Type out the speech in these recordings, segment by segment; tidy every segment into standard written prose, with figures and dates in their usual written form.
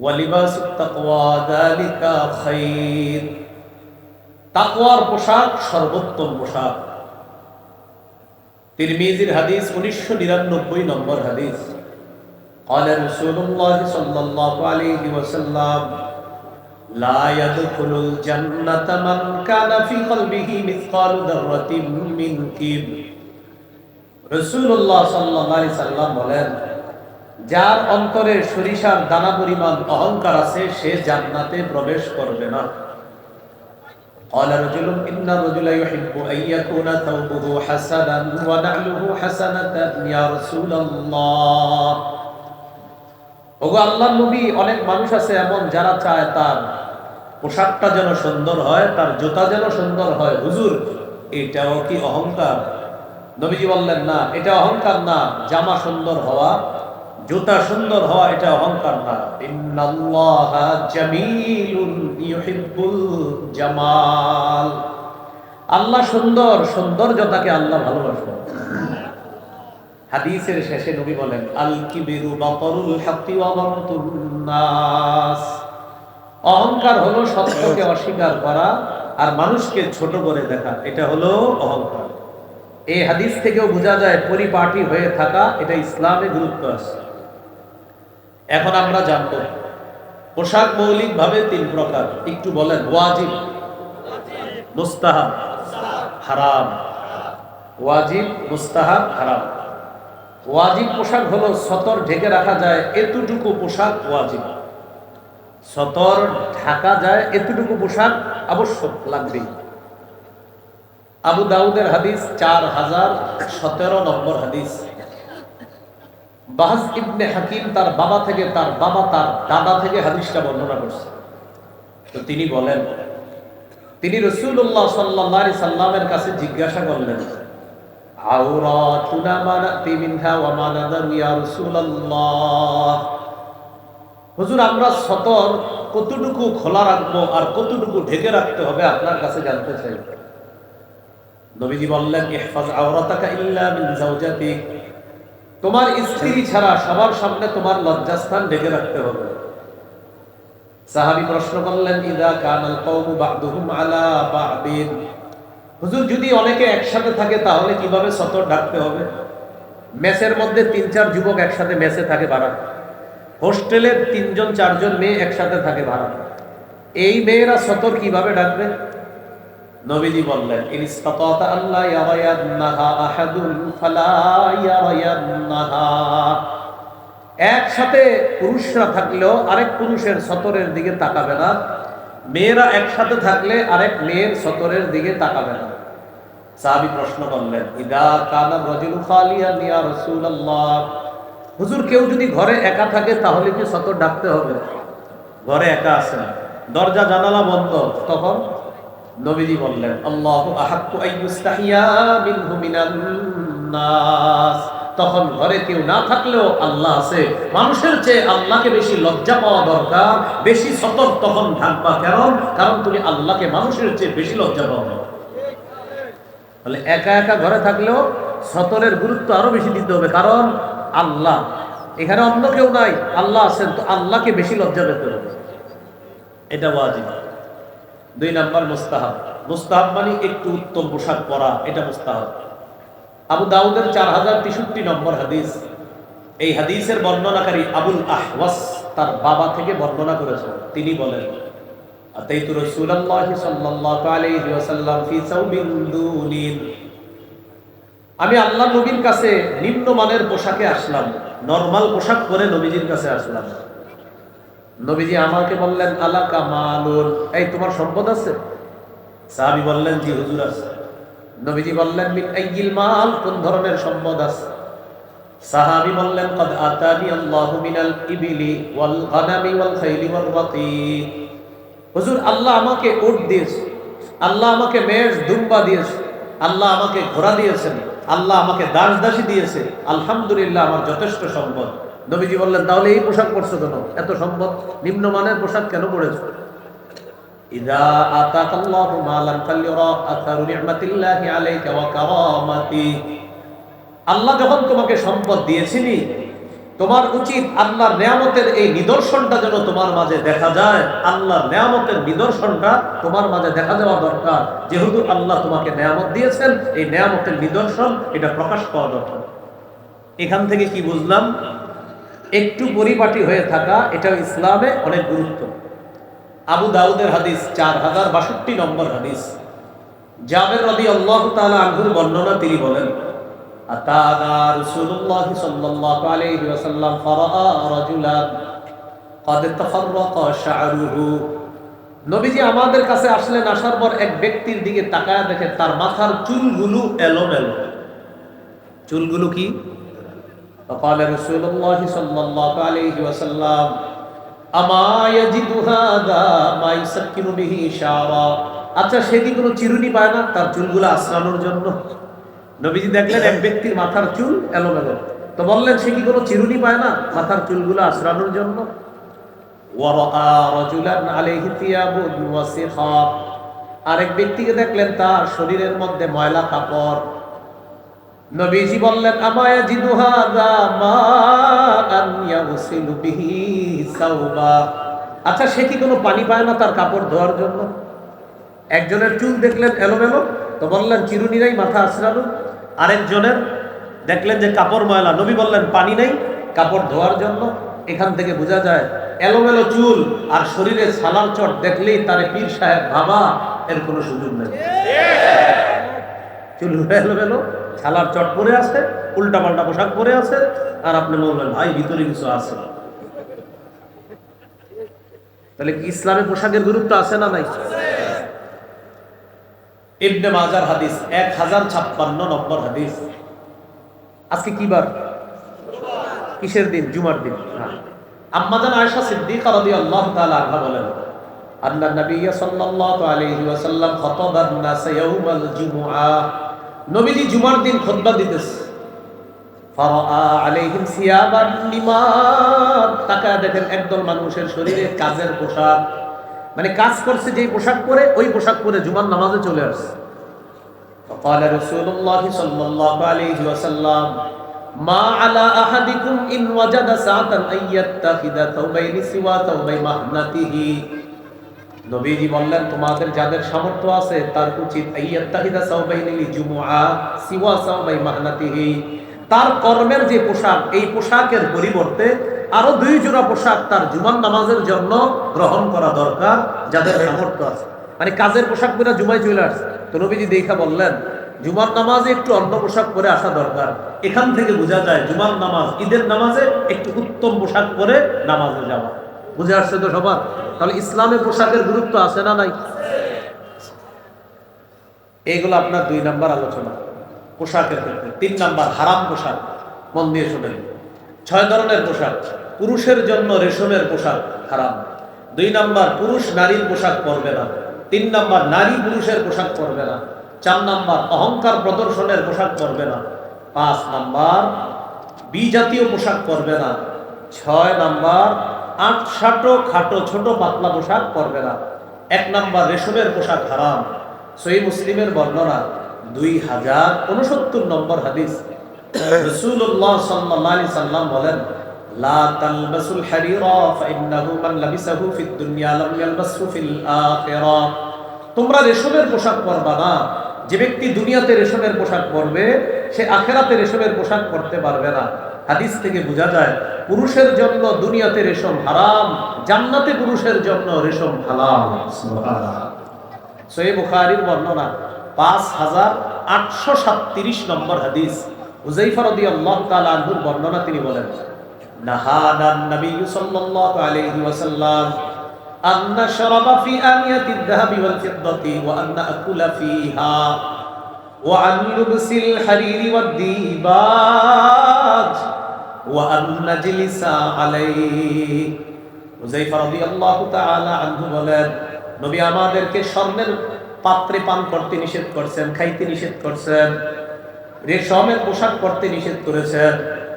ওয়ালিবাসুত তাকওয়া যালিকা খায়র। তাকওয়ার পোশাক সর্বোত্তম পোশাক। তিরমিজির হাদিস 1999 নম্বর হাদিস। قال رسول الله صلى الله عليه وسلم لا يدخل الجنة من كان في قلبه مثقال ذرة من كبر। রাসূলুল্লাহ সাল্লাল্লাহু আলাইহি সাল্লাম বলেন, যার অন্তরে সরিষার দানা পরিমাণ অহংকার আছে সে জান্নাতে প্রবেশ করবে না। قال رجل إن الرجل يحب أن يكون ثوبه حسنا ونعله حسنة يا رسول الله। ওগো আল্লাহর নবী, অনেক মানুষ আছে এমন যারা চায় তার পোশাকটা যেন সুন্দর হয়, তার জুতা যেন সুন্দর হয়। হুজুর, এটাও কি অহংকার? নবীজি বললেন, না, এটা অহংকার না। জামা সুন্দর হওয়া, জুতা সুন্দর হওয়া এটা অহংকার না। ইন্নাল্লাহা জামিলুন ইউহিব্বুল জামাল। আল্লাহ সুন্দর, সৌন্দর্যতাকে আল্লাহ ভালোবাসেন। হাদিসের শেষে নবী বলেন, আল কিবিরু বাতরুল হাক্কি ওয়া গামতুন নাস। অহংকার হলো সত্যকে অস্বীকার করা আর মানুষকে ছোট করে দেখা, এটা হলো অহংকার। এই হাদিস থেকেও বোঝা যায় পরিপাটি হয়ে থাকা এটা ইসলামে গুরুত্ব আছে। এখন আমরা জানব পোশাক মৌলিকভাবে 3 প্রকার। একটু বলেন। ওয়াজিব, মুস্তাহাব, হারাম। ওয়াজিব, মুস্তাহাব, হারাম। ওয়াজিব পোশাক হলো সতর ঢেকে রাখা যায় এতটুকু পোশাক ওয়াজিব। সতর ঢাকা যায় এতটুকু পোশাক আবশ্যক, লাগবেই। আবু দাউদের হাদিস 4017 নম্বর হাদিস। বাহস ইবনে হাকিম তার বাবা থেকে, তার বাবা তার দাদা থেকে হাদিসটা বর্ণনা করছে। তো তিনি বলেন, তিনি রাসূলুল্লাহ সাল্লাল্লাহু আলাইহি সাল্লামের কাছে জিজ্ঞাসা করলেন, আওরাতুনা মা নাতি মিনহা ওয়া মা নাযারু ইয়া রাসূলুল্লাহ। হুজুর, আমরা সতর কতটুকু খোলা রাখবো আর কতটুকু ঢেকে রাখতে হবে আপনার কাছে জানতে চাই। নবীজি বললেন, ইহফাজ আওরাতাকা ইল্লা মিন যাওজাতিক। তোমার স্ত্রী ছাড়া সবার সামনে তোমার লজ্জাস্থান ঢেকে রাখতে হবে। সাহাবী প্রশ্ন করলেন, ইযা কানাল কওমু বা'দুহুম আলা বা'দিন। হুজুর, যদি অনেকে একসাথে থাকে তাহলে কিভাবে সতর ঢাকতে হবে? মেসের মধ্যে 3-4 যুবক একসাথে মেসে থাকে ভাড়া, হোস্টেলে 3-4 মেয়ে একসাথে থাকে ভাড়া, এই মেয়েরা সতর কিভাবে ঢাকবে? নবীজি বললেন, ইনস্তাতা আল্লাহ ইয়ারায়ান্নাহা আহাদুন ফালা ইয়ারায়ান্নাহা। একসাথে পুরুষরা থাকলেও আরেক পুরুষের সতরের দিকে তাকাবে না, মেয়েরা একসাথে থাকলে আরেক মেয়ের সতরের দিকে তাকাবে না। সাহাবী প্রশ্ন করলেন, ইদা কানা রাজুলু খালিয়ান ইয়া রাসূলুল্লাহ। হুজুর, কেউ যদি ঘরে একা থাকে তাহলে কি সতর ঢাকতে হবে? ঘরে একা আছেন, দরজা জানালা বন্ধ, তখন নবীজি বললেন, আল্লাহু আহাক্কু আইয়ুস্তাহিয়া মিনহু মিনান নাস। তখন ঘরে কেউ না থাকলেও আল্লাহ আছে, মানুষের চেয়ে আল্লাহকে বেশি লজ্জা পাওয়া দরকার, বেশি সতর্ক তখন ঢাকবা। কারণ তুমি আল্লাহকে মানুষের চেয়ে বেশি লজ্জা পাও। তাহলে একা একা ঘরে থাকলেও সতরের গুরুত্ব আরো বেশি দিতে হবে, কারণ আল্লাহ এখানে, অন্য কেউ নাই, আল্লাহ আছেন, তো আল্লাহকে বেশি লজ্জা পেতে হবে। এটা ওয়াজিব। 2 নাম্বার মুস্তাহাব। মুস্তাহাব মানে একটু উত্তম পোশাক পরা, এটা মুস্তাহাব। আবু দাউদের 4063 নম্বর হাদিস। এই হাদিসের বর্ণনাকারী আবুল আহওয়াস তার বাবা থেকে বর্ণনা করেছেন। তিনি বলেন, আতাইতু রাসূলুল্লাহি সাল্লাল্লাহু আলাইহি ওয়াসাল্লাম ফি সাওবিন দুনিন। আমি আল্লাহর নবীর কাছে নিম্নমানের পোশাকে আসলাম, নরমাল পোশাক পরে নবীজির কাছে আসলাম। নবীজি আমাকে বললেন, আলাকা মালুন, এই তোমার সম্পদ আছে? সাহাবী বললেন, জি হুজুর আছে। নবীজি বললেন, মিন আইয়িল মাল, কোন ধরনের সম্পদ আছে? সাহাবী বললেন, কদ আতানি আল্লাহু মিনাল ইবিলি ওয়াল গানামি ওয়াল খাইলি ওয়াল বাতিন। হুজুর, আল্লাহ আমাকে উট দিয়েছে, আল্লাহ আমাকে মেষ দুম্বা দিয়েছে, আল্লাহ আমাকে ঘোড়া দিয়েছেন, আল্লাহ আমাকে দাস দাসী দিয়েছে, আলহামদুলিল্লাহ, আমার যথেষ্ট সম্পদ। নবীজি বললেন, তাহলে এই পোশাক পরছো কেন? এত সম্পদ, নিম্নমানের পোশাক কেন পরেছো? ইযা আতাকাল্লাহু মালান ফালিরা আসারু নি'মাতিল্লাহি আলাইকা ওয়া কারামাতি। আল্লাহ যখন তোমাকে সম্পদ দিয়েছিনি, তোমার উচিত আল্লাহর নেয়ামতের এই নিদর্শনটা যেন তোমার মাঝে দেখা যায়। আল্লাহর নেয়ামতের নিদর্শনটা তোমার মাঝে দেখা যাওয়া দরকার। যেহেতু আল্লাহ তোমাকে নেয়ামত দিয়েছেন, এই নেয়ামতের নিদর্শন এটা প্রকাশ পাওয়া দরকার। এখান থেকে কি বুঝলাম? একটু পরিপাটি হয়ে থাকা এটা ইসলামে অনেক গুরুত্ব। আবু দাউদের হাদিস 4062 নম্বর হাদিস, জাবের রাদিয়াল্লাহু তাআলা আনহুর বর্ণনা, তিনি বলেন, আতানা রাসূলুল্লাহ সাল্লাল্লাহু আলাইহি ওয়াসাল্লাম ফারাআ রাজুলান ক্বাদ তাফাররাকা শা'রুহু। নবীজি আমাদের কাছে আসলেন, আসার পর এক ব্যক্তির দিকে তাকায় দেখে তার মাথার চুলগুলো এলোমেলো। চুলগুলো কি? فقال رسول الله صلى الله عليه وسلم اما يجد هذا ما يسكن به شعرا। আচ্ছা, সে কি কোনো চিরুনি পায় না তার চুলগুলো আঁচড়ানোর জন্য? নবীজি দেখলেন এক ব্যক্তির মাথার চুল এলোমেলো, তো বললেন সে কি কোনো চিরুনি পায় না মাথার চুলগুলো আঁচড়ানোর জন্য? ওয়ারাআ রাজুলান আলাইহি থিয়াবুন ওয়াসিখা। আরেক ব্যক্তিকে দেখলেন তার শরীরের মধ্যে ময়লা কাপড়। নবীজি বললেন, আমায়া জিদু হাযা মাআন ইয়াগসিলু বিহি সাওবা। আচ্ছা, সে কি কোনো পানি পায় না তার কাপড় ধোয়ার জন্য? একজনের চুল দেখলেন এলোমেলো, তো বললেন চিরুনি নাই, মাথা আঁচড়ানো। আরেকজনের দেখলেন যে কাপড় ময়লা, নবী বললেন পানি নেই, কাপড় ধোয়ার জন্য। এখান থেকে বোঝা যায় এলোমেলো চুল আর শরীরে ছালার চট দেখলেই তারে পীর সাহেব ভাবা এর কোনো সুযোগ নেই। চুল এলোমেলো, ছালার চট পরে আছে, উল্টা পাল্টা পোশাক পরে আছে, আর আপনি বললেন ভাই ভিতরে কিছু আছে। তাহলে কি ইসলামে পোশাকের গুরুত্ব আছে না নাই? ইবনে মাজার হাদিস 1056 নম্বর হাদিস। আজকে কি বার? কিসের দিন? জুমার দিন। আম্মা জান আয়েশা সিদ্দিকা রাদিয়াল্লাহু তাআলা আনহা বলেন, আন্না নবী সাল্লাল্লাহু আলাইহি ওয়াসাল্লাম খাতাবান নাস ইয়াউমাল জুমআ। নবীজি জুমার দিন খুতবা দিতেছে। ফারাআ আলাইহিম সিয়াবান লিমান। তাকায় দেখেন একদল মানুষের শরীরে কাজের পোশাক, মানে কাজ করছে যেই পোশাক পরে ওই পোশাক পরে জুমার নামাজে চলে আসছে। ফাকাল রাসূলুল্লাহ সাল্লাল্লাহু আলাইহি ওয়াসাল্লাম মা আলা আহাদিকুম ইন ওয়াজাদা সাআতান আইয়াত্তাখিদা তাওবাইনি সিওয়া তাওবাই মাহনাতিহি। নবীজি বললেন, তোমাদের যাদের সামর্থ্য আছে তার উচিত আইয়াত্তাখিদা সাওবাইনি লিজুমুআ সিওয়া সাওবাই মাহনাতিহি। তার কর্মের যে পোশাক, এই পোশাকের পরিবর্তে আরো 2 জোড়া পোশাক তার জুমার নামাজের জন্য গ্রহণ করা দরকার, যাদের সামর্থ্য আছে। মানে কাজের পোশাক পরে জুমায় চলে আসছে, তো নবীজি দেখা বললেন জুমার নামাজে একটু অন্য পোশাক পরে আসা দরকার। এখান থেকে বোঝা যায় জুমার নামাজ, ঈদের নামাজে একটু উত্তম পোশাক পরে নামাজে যাওয়া। বুঝে আসছে তো সবার? তাহলে ইসলামে পোশাকের গুরুত্ব আছে না নাই? এইগুলো আপনার 2 নাম্বার আলোচনা পোশাকের ক্ষেত্রে। 3 নাম্বার হারাম পোশাক। মন দিয়ে শুনেন, 6 ধরনের পোশাক। পুরুষের জন্য রেশমের পোশাক হারাম। 2 নাম্বার পুরুষ নারীর পোশাক পরবে না। 3 নাম্বার নারী পুরুষের পোশাক পরবে না। 4 নাম্বার অহংকার প্রদর্শনের পোশাক পরবে না। 5 নাম্বার বিজাতীয় পোশাক পরবে না। 6 নাম্বার আটসাটো খাটো ছোট পাতলা পোশাক পরবে না। 1 নাম্বার রেশমের পোশাক হারাম। সহিহ মুসলিমের বর্ণনা 2069 নম্বর হাদিস। রাসূলুল্লাহ সাল্লাল্লাহু আলাইহি সাল্লাম বলেন, লা তালবাসুল হারিরা ফাইন্নাহু মান লাবিসাহু ফিদ দুনিয়া লাম ইয়ালবাসহু ফিল আখিরাহ। তোমরা রেশমের পোশাক পরবা না। যে ব্যক্তি দুনিয়াতে রেশমের পোশাক পরবে সে আখিরাতে রেশমের পোশাক পরতে পারবে না। হাদিস থেকে বোঝা যায় পুরুষের জন্য দুনিয়াতে রেশম হারাম, জান্নাতে পুরুষের জন্য রেশম হালাল। সুবহানাল্লাহ। সহিহ বুখারীর বর্ণনা 5837 নম্বর হাদিস। হুযায়ফা রাদিয়াল্লাহু তাআলা আনহুর বর্ণনা, তিনি বলেন, নাহানান নবী সাল্লাল্লাহু আলাইহি ওয়াসাল্লাম আন নাশরাবা ফি আনিয়াতিদ যাহাবি ওয়াল ফিদ্দাতি ওয়া আন নাকুলা ফিহা ওয়া আন লুবসিল হারিরি ওয়াদ দিবাজ ওয়া আন নাজলিসা আলাইহি। হুযায়ফা রাদিয়াল্লাহু তাআলা আনহু বলেন, নবী আমাদেরকে স্বর্ণের পাত্রে পান করতে নিষেধ করছেন, খাইতে নিষেধ করছেন, রেশমের পোশাক পরতে নিষেধ করেছেন,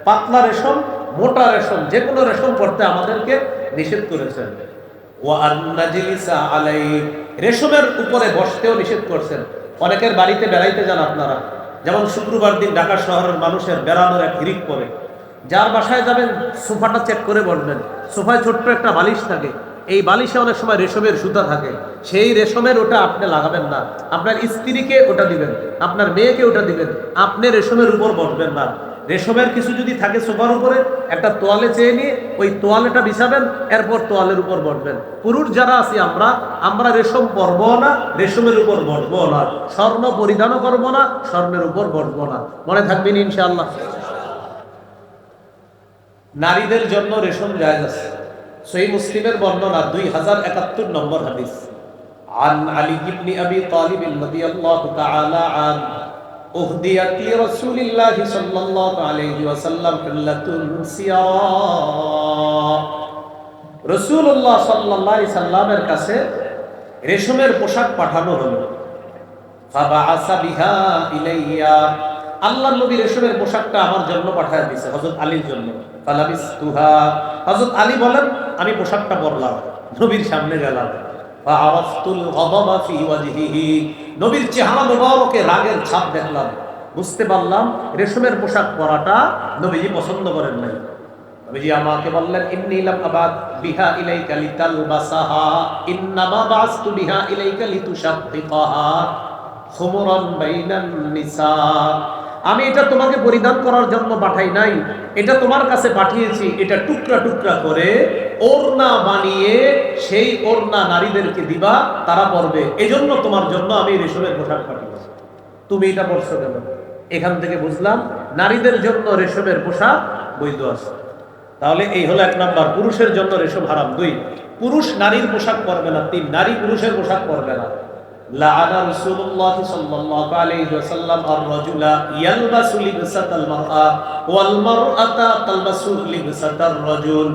পাতলা রেশম, মোটা রেশম, যে কোনো রেশম পরতে আমাদেরকে নিষেধ করেছেন। ওয়া আন-নাজলিসা আলাইহি, রেশমের উপরে বসতেও নিষেধ করছেন। অনেকের বাড়িতে বেড়াইতে যান আপনারা, যেমন শুক্রবার দিন ঢাকা শহরের মানুষের বেড়ানোর এক হিরিক পড়ে, যার বাসায় যাবেন সোফাটা চেক করে বসবেন। সোফায় ছোট্ট একটা বালিশ থাকে, এই বালিশে অনেক সময় রেশমের সুতা থাকে, সেই রেশমের ওটা আপনি লাগাবেন না, আপনার স্ত্রীকে ওটা দিবেন, আপনার মেয়েকে ওটা দিবেন, আপনি রেশমের উপর বসবেন না। রেশমের কিছু যদি থাকে সোফার উপরে, একটা তোয়ালে চেয়ে নিয়ে ওই তোয়ালেটা বিছাবেন, এরপর তোয়ালের উপর বসবেন। পুরুষ যারা আছি আমরা রেশম পরবো না, রেশমের উপর বসবো না, স্বর্ণ পরিধানও করবো না, স্বর্ণের উপর বসবো না। মনে থাকবেন ইনশাআল্লাহ। নারীদের জন্য রেশম জায়েজ আছে। সহিহ মুসলিমের বর্ণনা 2071 নম্বর হাদিস। আন আলী ইবনে আবি তালিব রাদিয়াল্লাহু তাআলা আন উহদিয়াত লি রাসূলিল্লাহ সাল্লাল্লাহু আলাইহি ওয়াসাল্লাম হুল্লাতুন সিয়া। রাসূলুল্লাহ সাল্লাল্লাহু আলাইহি সাল্লামের কাছে রেশমের পোশাক পাঠানো হলো। ফাবাআসা বিহা ইলাইয়া, আল্লাহর নবী রেশমের পোশাকটা আমার জন্য পাঠায় দিয়েছে, হযরত আলীর জন্য। ফালাবিসতুহা, হযরত আলী বলেন আমি পোশাকটা পরলাম, নবীর সামনে গেলাম। ফাআরাফতুল গাদাবা ফি ওয়াজহিহি, নবীর চেহারা মোবারকে রাগের ছাপ দেখলাম, বুঝতে পারলাম রেশমের পোশাক পরাটা নবীজি পছন্দ করেন নাই। নবীজি আমাকে বললেন ইন্নী লাম আবাদ বিহা ইলাইকা লিতালবাসাহা ইন্নামা বাসতু বিহা ইলাইকা লিতুশাক্কিকাহা খুমরান বাইনান নিসা, আমি এটা তোমাকে পরিধান করার জন্য পাঠাই নাই, এটা তোমার কাছে পাঠিয়েছি এটা টুকরা টুকরা করে ওড়না বানিয়ে সেই ওড়না নারীদেরকে দিবা, তারা পরবে, এজন্য তোমার জন্য আমি রেশমের পোশাক পাঠিয়েছি। তুমি এটা পরছো কেন? এখান থেকে বুঝলাম নারীদের জন্য রেশমের পোশাক বৈধ আছে। তাহলে এই হলো 1 নাম্বার, পুরুষের জন্য রেশম হারাম। 2, পুরুষ নারীর পোশাক পরবে না। 3, নারী পুরুষের পোশাক পরবে না। লাআনা রাসূলুল্লাহ সাল্লাল্লাহু আলাইহি ওয়াসাল্লাম আর-রাজুলা ইয়ালবাসু লিবসাতাল মারআ ওয়াল মারআতা তালবাসু লিবসাতার রাজুল,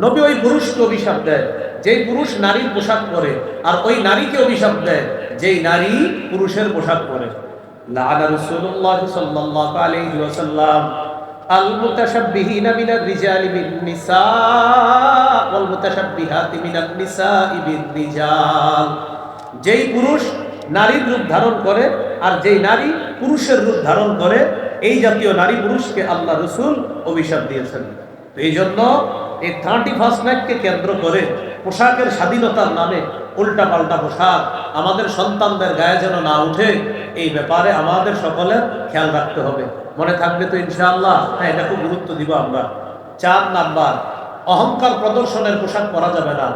নবী ওই পুরুষকে অভিশাপ দেয় যেই পুরুষ নারীর পোশাক পরে, আর ওই নারীকে অভিশাপ দেয় যেই নারী পুরুষের পোশাক পরে। লাআনা রাসূলুল্লাহ সাল্লাল্লাহু আলাইহি ওয়াসাল্লাম আল মুতাশাব্বিহিনা মিনার রিজালি বিন নিসা ওয়াল মুতাশাব্বিহাতি মিনান নিসাই বির রিজাল, যেই পুরুষ নারীর রূপ ধারণ করে আর যেই নারী পুরুষের রূপ ধারণ করে, এই জাতীয় নারী পুরুষকে আল্লাহ রাসূল অভিশাপ দিয়েছেন। তো এই জন্য এই 31 নাইটকে কেন্দ্র করে পোশাকের স্বাধীনতার নামে উল্টা পাল্টা পোশাক আমাদের সন্তানদের গায়ে যেন না উঠে, এই ব্যাপারে আমাদের সকলের খেয়াল রাখতে হবে। মনে থাকবে তো ইনশাআল্লাহ? হ্যাঁ, এটা খুব গুরুত্ব দিব আমরা। 4 নাম্বার, অহংকার প্রদর্শনের পোশাক পরা যাবে না।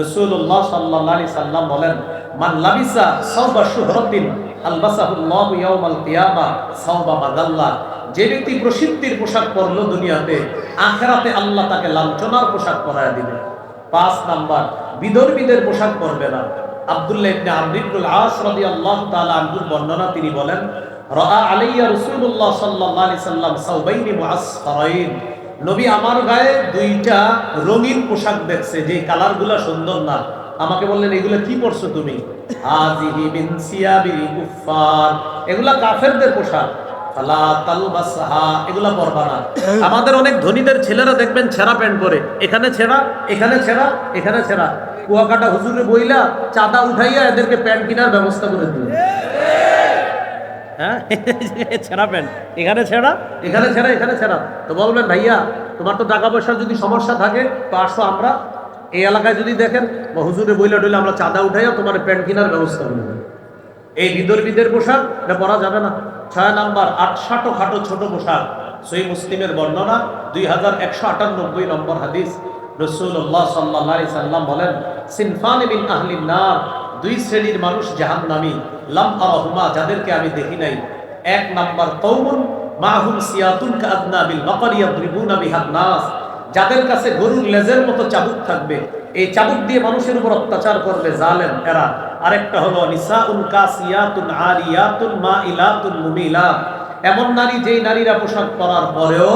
রাসূলুল্লাহ সাল্লাল্লাহু আলাইহি সাল্লাম বলেন মান লাবিসা সাওবা শুহরাতিন আলবাসাহুল্লাহু ইয়াওমাল কিয়ামা সাওবা মাদাল্লা, যে ব্যক্তি প্রসিদ্ধির পোশাক পরলো দুনিয়াতে, আখিরাতে আল্লাহ তাকে লাঞ্ছনার পোশাক পরায় দিবে। 5 নাম্বার, বিধর্মীদের পোশাক পরবে না। আব্দুল্লাহ ইবনে আমর ইবনুল আস রাদিয়াল্লাহু তাআলা আনহুর বর্ণনা, তিনি বলেন রাআ আলাইয়া রাসূলুল্লাহ সাল্লাল্লাহু আলাইহি সাল্লাম সাওবাইনি মুআসফারাইন, নবী আমার গায়ে 2টা রঙিন পোশাক দেখছে, যে কালারগুলো সুন্দর না। আমাকে বললেন এগুলো কি পরছো তুমি? হাযিহি মিন সিয়াবিল কুফফার, এগুলা কাফেরদের পোশাক। ফালা তালবাসহা, এগুলা পরবা না। আমাদের অনেক ধনীদের ছেলেরা দেখবেন ছেঁড়া প্যান্ট পরে, এখানে ছেঁড়া, এখানে ছেঁড়া, এখানে ছেঁড়া। কুয়াকাটা হুজুরে বইলা চাঁদা উঠাইয়া এদেরকে প্যান্ট কেনার ব্যবস্থা করে দিলেন। হ্যাঁ, ছেঁড়া প্যান্ট, এখানে ছেঁড়া, এখানে ছেঁড়া, এখানে ছেঁড়া। তো বলবেন ভাইয়া তোমার তো টাকা পয়সার যদি সমস্যা থাকে তো আসো, আমরা এই এলাকায় যদি দেখেন বা হুজুরে বইলা টইলে আমরা চাঁদা উঠাইয়া তোমার প্যান্ট কেনার ব্যবস্থা করে দেব। এই বিধর্মীদের পোশাক এটা পরা যাবে না। 6 নাম্বার, আটসাটো খাটো ছোট পোশাক। সহিহ মুসলিমের বর্ণনা 2198 নম্বর হাদিস। রাসূলুল্লাহ সাল্লাল্লাহু আলাইহি সাল্লাম বলেন সিনফানি মিন আহলিন নার, 2 শ্রেণীর মানুষ জাহান্নামী, লাম আরাহুমা, যাদেরকে আমি দেখি নাই। 1 নাম্বার, কওমুন মাহুম সিয়াতুন কাআদনাবিল বাকারি ইয়াদরিবুনা বিহান নাস, যাদের কাছে গরুর লেজের মতো চাবুক থাকবে, এই চাবুক দিয়ে মানুষের উপর অত্যাচার করবে জালেম এরা। আরেকটা হলো নিসাউন কাসিয়াতুন আরিয়াতুন মাইলাতুন মুমিলাত, এমন নারী যেই নারীরা পোশাক পরার পরেও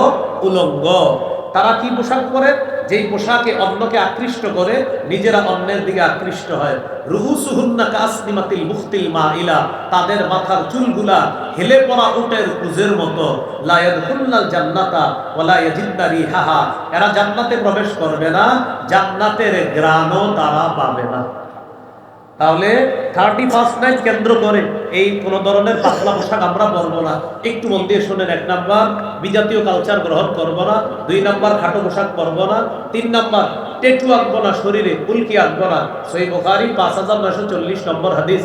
উলঙ্গ। তারা কি পোশাক পরে? যেই পোশাকে অন্যকে আকৃষ্ট করে, নিজেরা অন্যের দিকে আকৃষ্ট হয়। রুউসুহুন্না কাসনিমাতিল মুখতিল মাইলা, তাদের মাথার চুলগুলা হেলে পড়া উটের কুজের মতো। লা ইয়াদখুলুল জান্নাতা ওয়া লা ইয়াজিদনা রিহাহা, এরা জান্নাতে প্রবেশ করবে না, জান্নাতের ঘ্রাণও তারা পাবে না। তাহলে 31 নাইট কেন্দ্র করে এই কোন ধরনের পাতলা পোশাক আমরা পরবো না। একটু মন দিয়ে শোনেন। 1 নাম্বার, বিজাতীয় কালচার গ্রহণ করবো না। 2 নাম্বার, খাটো পোশাক পরবো না। 3 নাম্বার, টেটু আঁকবো না, শরীরে উল্কি আঁকবো না। সহিহ বুখারী 5940 নম্বর হাদিস,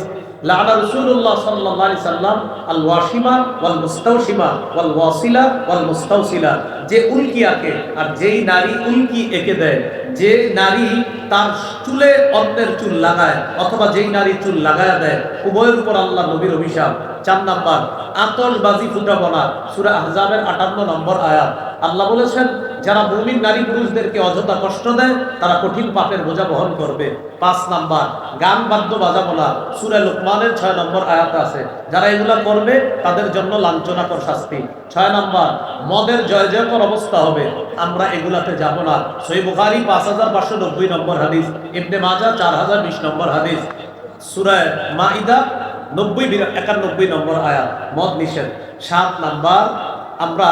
লাআনা রাসূলুল্লাহ সাল্লাল্লাহু আলাইহি সাল্লাম আল ওয়াশিমা ওয়াল মুস্তাওশিমা ওয়াল ওয়াসিলা ওয়াল মুস্তাওসিলা। যে উল্কি আঁকে আর যেই নারী উল্কি এঁকে দেয়, যে নারী তার চুলে অন্যের চুল লাগায় অথবা যেই নারী চুল লাগায় দেয়, উভয়ের উপর আল্লাহ নবীর অভিশাপ। 4 নাম্বার, আতশবাজি ফুটাবো না। সূরা আহজাবের 58 নম্বর আয়াত। আল্লাহ বলেছেন, যারা মুমিন নারী পুরুষদেরকে অযথা কষ্ট দেয় তারা কঠিন পাপের বোঝা বহন করবে। 5 নাম্বার, গান বাদ্য বাজাবো না। সূরা লোকমানের 6 নম্বর আয়াত আছে, যারা এগুলা করবে তাদের জন্য লাঞ্ছনাকর শাস্তি। 6 নাম্বার, মদের জয় জয়কর অবস্থা হবে, আমরা এগুলাতে যাব না। সহিহ বুখারী 5590 নম্বর হাদিস, ইবনে মাজাহ 4020 নম্বর হাদিস, সূরা মাইদা 91 নম্বর আয়াত, মদ নিষেধ। 7 নাম্বার, আমরা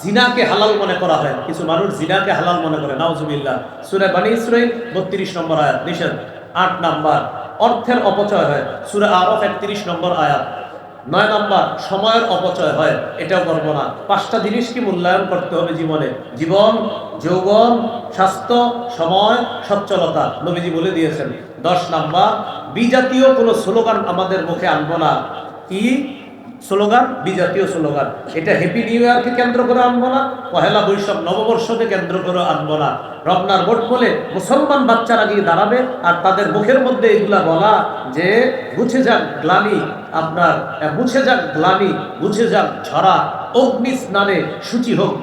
জিনাকে হালাল মনে করা হয়, কিছু মানুষ জিনাকে হালাল মনে করে, নাউজুবিল্লাহ। সূরা বনী ইসরাঈল 32 নম্বর আয়াত, নিষেধ। 8 নাম্বার, অর্থের অপচয় হয়, সূরা আরাফ 31 নম্বর আয়াত। 9 নাম্বার, সময়ের অপচয় হয়, এটাও করব না। 5টা জিনিস কি মূল্যায়ন করতে হবে জীবনে: জীবন, যৌবন, স্বাস্থ্য, সময়, সচ্ছলতা, নবীজি বলে দিয়েছেন। 10 নাম্বার, বিজাতীয় কোনো স্লোগান আমাদের মুখে আনবো না। কি স্লোগান? বিজাতীয় স্লোগান। এটা হ্যাপি নিউ ইয়ারকে কেন্দ্র করে আনবো না, পহেলা বৈশাখ নববর্ষকে কেন্দ্র করে আনবো না। রমনার ভোট বলে মুসলমান বাচ্চারা গিয়ে দাঁড়াবে আর তাদের মুখের মধ্যে এগুলা বলা যে মুছে যাক গ্লানি, আপনার মুছে যাক গ্লানি, মুছে যাক ঝরা, অগ্নি স্নানে সূচি হোক।